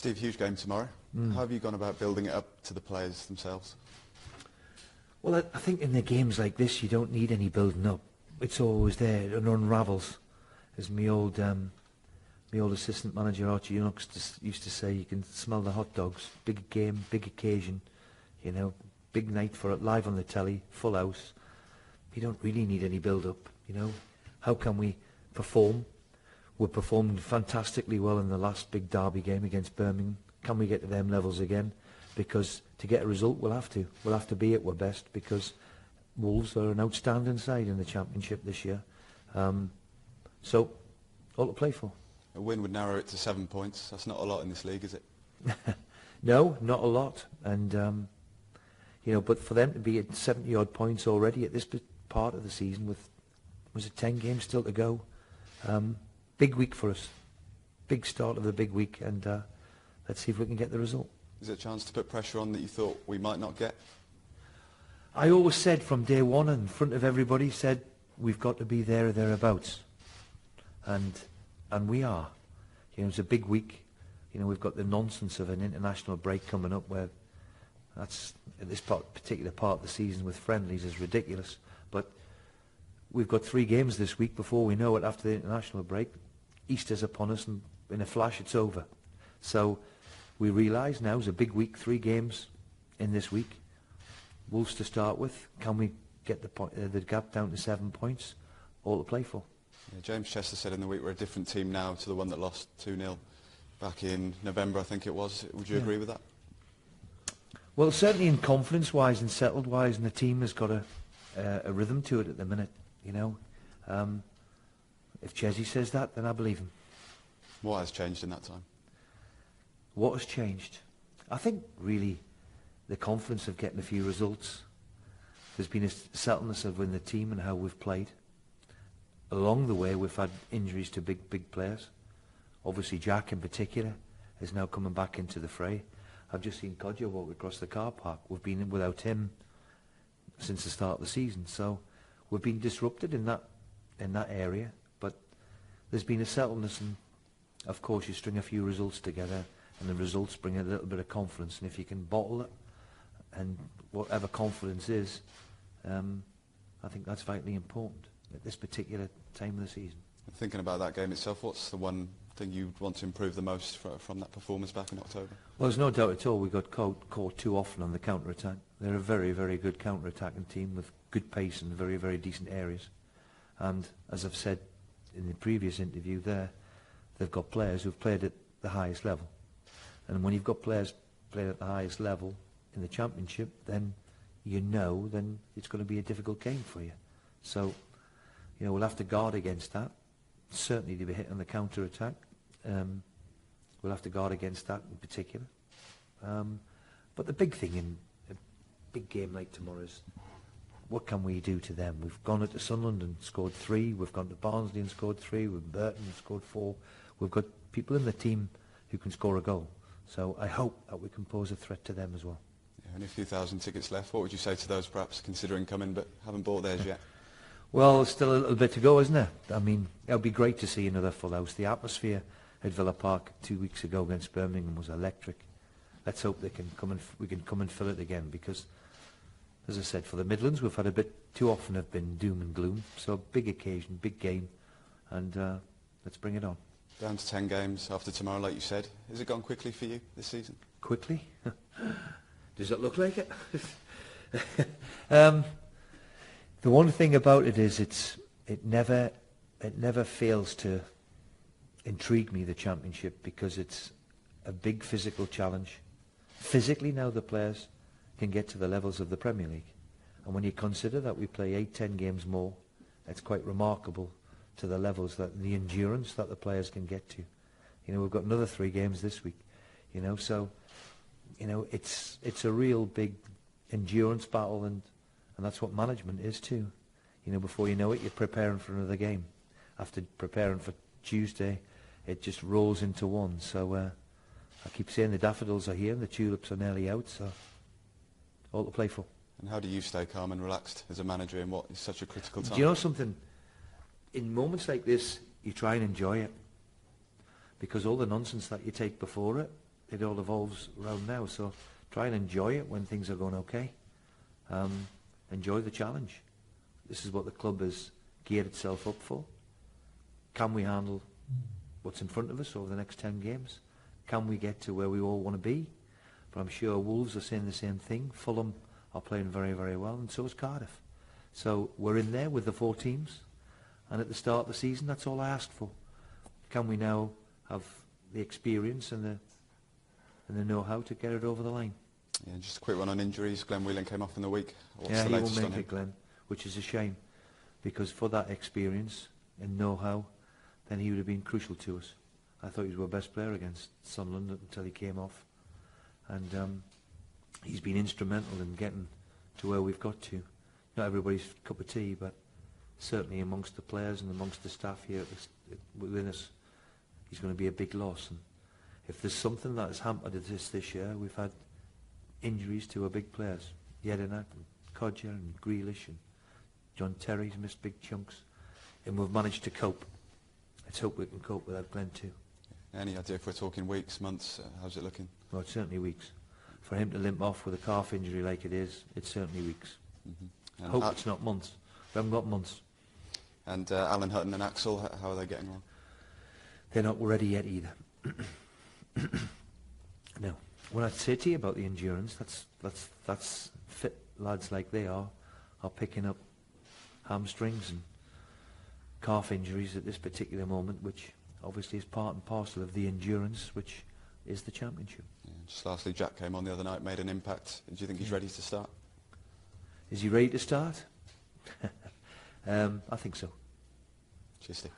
Steve, huge game tomorrow. How have you gone about building it up to the players themselves? Well, I think in the games like this, you don't need any building up. It's always there. It unravels. As my old assistant manager Archie Youngs used to say, you can smell the hot dogs. Big game, big occasion, you know, big night for it, live on the telly, full house. You don't really need any build-up, you know. How can we perform? We performed fantastically well in the last big derby game against Birmingham. Can we get to them levels again? Because to get a result, we'll have to. We'll have to be at our best, because Wolves are an outstanding side in the Championship this year. So, all to play for. A win would narrow it to 7 points. That's not a lot in this league, is it? No, not a lot. And, you know, but for them to be at 70-odd points already at this part of the season with, was it 10 games still to go? Big week for us. Big start of the big week, and let's see if we can get the result. Is it a chance to put pressure on that you thought we might not get? I always said from day one in front of everybody, said we've got to be there or thereabouts. And we are. You know, it's a big week. You know, we've got the nonsense of an international break coming up where that's, at this particular part of the season with friendlies, is ridiculous. But we've got 3 games this week before we know it after the international break. Easter's upon us, and in a flash it's over. So we realise now it's a big week, 3 games in this week. Wolves to start with. Can we get the gap down to 7 points? All to play for. Yeah, James Chester said in the week we're a different team now to the one that lost 2-0 back in November, I think it was. Would you agree with that? Well, certainly in confidence-wise and settled-wise, and the team has got a rhythm to it at the minute, you know. If Chesney says that, then I believe him. What has changed in that time? What has changed? I think, really, the confidence of getting a few results. There's been a settledness within the team and how we've played. Along the way, we've had injuries to big players. Obviously, Jack in particular is now coming back into the fray. I've just seen Kodjo walk across the car park. We've been without him since the start of the season. So we've been disrupted in that area. But there's been a settledness, and of course you string a few results together, and the results bring a little bit of confidence. And if you can bottle it, and whatever confidence is, I think that's vitally important at this particular time of the season. Thinking about that game itself, what's the one thing you want to improve the most from that performance back in October? Well, there's no doubt at all we got caught too often on the counter-attack. They're a very, very good counter-attacking team with good pace and very, very decent areas. And as I've said in the previous interview there, they've got players who've played at the highest level. And when you've got players playing at the highest level in the Championship, then you know then it's going to be a difficult game for you. So, you know, we'll have to guard against that. Certainly to be hit on the counter-attack. We'll have to guard against that in particular. But the big thing in a big game like tomorrow is, what can we do to them? We've gone into Sunderland and scored 3. We've gone to Barnsley and scored 3. We've Burton and scored 4. We've got people in the team who can score a goal. So I hope that we can pose a threat to them as well. Yeah, only a few thousand tickets left. What would you say to those perhaps considering coming but haven't bought theirs yet? Well, still a little bit to go, isn't there? I mean, it would be great to see another full house. The atmosphere at Villa Park 2 weeks ago against Birmingham was electric. Let's hope we can come and fill it again, because, as I said, for the Midlands, we've had a bit too often have been doom and gloom. So big occasion, big game, and let's bring it on. Down to 10 games after tomorrow, like you said. Has it gone quickly for you this season? Quickly? Does it look like it? The one thing about it is it never fails to intrigue me, the Championship, because it's a big physical challenge. Physically now the players can get to the levels of the Premier League. And when you consider that we play 8-10 games more, it's quite remarkable to the levels, that the endurance that the players can get to. You know, we've got another 3 games this week. You know, so, you know, it's a real big endurance battle, and that's what management is too. You know, before you know it, you're preparing for another game. After preparing for Tuesday, it just rolls into one. So I keep saying the daffodils are here and the tulips are nearly out, so all to play for. And how do you stay calm and relaxed as a manager in what is such a critical time? Do you know something? In moments like this, you try and enjoy it, because all the nonsense that you take before it it all evolves around now. So try and enjoy it when things are going okay. Enjoy the challenge. This is what the club has geared itself up for. Can we handle what's in front of us over the next 10 games? Can we get to where we all want to be? But I'm sure Wolves are saying the same thing. Fulham are playing very, very well, and so is Cardiff. So we're in there with the 4 teams, and at the start of the season, that's all I asked for. Can we now have the experience and the know-how to get it over the line? Yeah, just a quick one on injuries. Glenn Whelan came off in the week. What's yeah, the he latest won't on make him? it, Glenn, which is a shame, because for that experience and know-how, then he would have been crucial to us. I thought he was our best player against Sunderland until he came off, and he's been instrumental in getting to where we've got to. Not everybody's cup of tea, but certainly amongst the players and amongst the staff here within us, he's going to be a big loss. And if there's something that has hampered us this year, we've had injuries to our big players. Jedinak and Codger and Grealish and John Terry's missed big chunks. And we've managed to cope. Let's hope we can cope without Glenn too. Any idea if we're talking weeks, months? How's it looking? Well, it's certainly weeks. For him to limp off with a calf injury like it is, it's certainly weeks. Mm-hmm. Hope it's not months. We haven't got months. And Alan Hutton and Axel, how are they getting on? They're not ready yet either. No. When I say to you about the endurance, that's fit lads like they are picking up hamstrings and calf injuries at this particular moment, which obviously is part and parcel of the endurance, which is the championship. Yeah, just lastly, Jack came on the other night, made an impact. Do you think he's ready to start? Is he ready to start? I think so. Cheers, Steve.